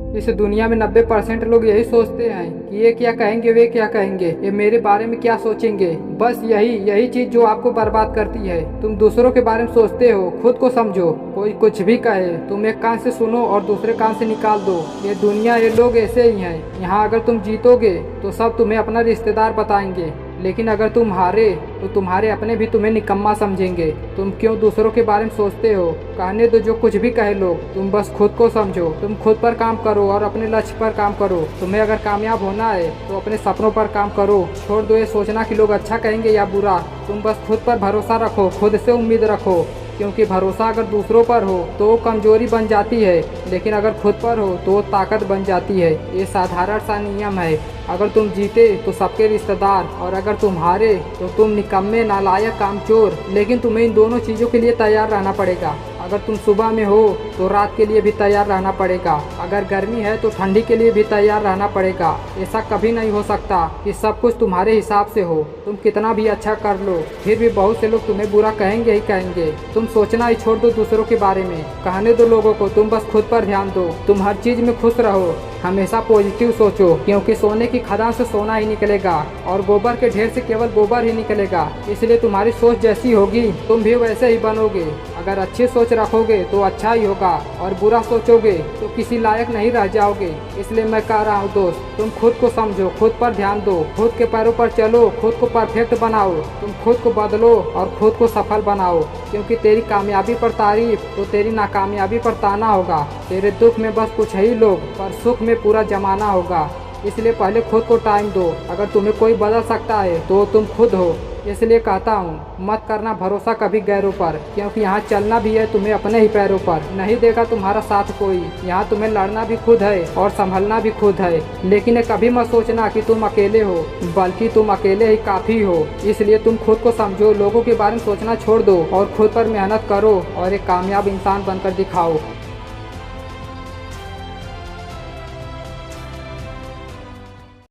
इस दुनिया में 90% लोग यही सोचते हैं कि ये क्या कहेंगे, वे क्या कहेंगे, ये मेरे बारे में क्या सोचेंगे। बस यही चीज जो आपको बर्बाद करती है। तुम दूसरों के बारे में सोचते हो, खुद को समझो। कोई कुछ भी कहे, तुम एक कान से सुनो और दूसरे कान से निकाल दो। ये दुनिया, ये लोग ऐसे ही हैं। यहाँ अगर तुम जीतोगे तो सब तुम्हें अपना रिश्तेदार बताएंगे, लेकिन अगर तुम हारे तो तुम्हारे अपने भी तुम्हें निकम्मा समझेंगे। तुम क्यों दूसरों के बारे में सोचते हो? कहने दो जो कुछ भी कहे लोग, तुम बस खुद को समझो। तुम खुद पर काम करो और अपने लक्ष्य पर काम करो। तुम्हें अगर कामयाब होना है तो अपने सपनों पर काम करो। छोड़ दो ये सोचना कि लोग अच्छा कहेंगे या बुरा। तुम बस खुद पर भरोसा रखो, खुद से उम्मीद रखो, क्योंकि भरोसा अगर दूसरों पर हो तो वो कमजोरी बन जाती है, लेकिन अगर खुद पर हो तो वो ताकत बन जाती है। ये साधारण सा नियम है। अगर तुम जीते तो सबके रिश्तेदार, और अगर तुम हारे तो तुम निकम्मे, नालायक, कामचोर। लेकिन तुम्हें इन दोनों चीज़ों के लिए तैयार रहना पड़ेगा। अगर तुम सुबह में हो तो रात के लिए भी तैयार रहना पड़ेगा। अगर गर्मी है तो ठंडी के लिए भी तैयार रहना पड़ेगा। ऐसा कभी नहीं हो सकता कि सब कुछ तुम्हारे हिसाब से हो। तुम कितना भी अच्छा कर लो, फिर भी बहुत से लोग तुम्हें बुरा कहेंगे ही कहेंगे। तुम सोचना ही छोड़ दो दूसरों के बारे में। कहने दो लोगों को, तुम बस खुद पर ध्यान दो। तुम हर चीज में खुश रहो, हमेशा पॉजिटिव सोचो, क्योंकि सोने की खदान से सोना ही निकलेगा और गोबर के ढेर से केवल गोबर ही निकलेगा। इसलिए तुम्हारी सोच जैसी होगी तुम भी वैसे ही बनोगे। अगर अच्छी सोच रखोगे तो अच्छा ही होगा, और बुरा सोचोगे तो किसी लायक नहीं रह जाओगे। इसलिए मैं कह रहा हूँ दोस्त, तुम खुद को समझो, खुद पर ध्यान दो, खुद के पैरों पर चलो, खुद को परफेक्ट बनाओ। तुम खुद को बदलो और खुद को सफल बनाओ, क्योंकि तेरी कामयाबी पर तारीफ तो तेरी नाकामयाबी पर ताना होगा। तेरे दुख में बस कुछ ही लोग, पर सुख में पूरा जमाना होगा। इसलिए पहले खुद को टाइम दो। अगर तुम्हें कोई बदल सकता है तो तुम खुद हो। इसलिए कहता हूँ, मत करना भरोसा कभी गैरों पर, क्योंकि यहाँ चलना भी है तुम्हें अपने ही पैरों पर। नहीं देगा तुम्हारा साथ कोई। यहाँ तुम्हें लड़ना भी खुद है और संभलना भी खुद है। लेकिन ये कभी मत सोचना कि तुम अकेले हो, बल्कि तुम अकेले ही काफ़ी हो। इसलिए तुम खुद को समझो, लोगों के बारे में सोचना छोड़ दो और खुद पर मेहनत करो और एक कामयाब इंसान बनकर दिखाओ।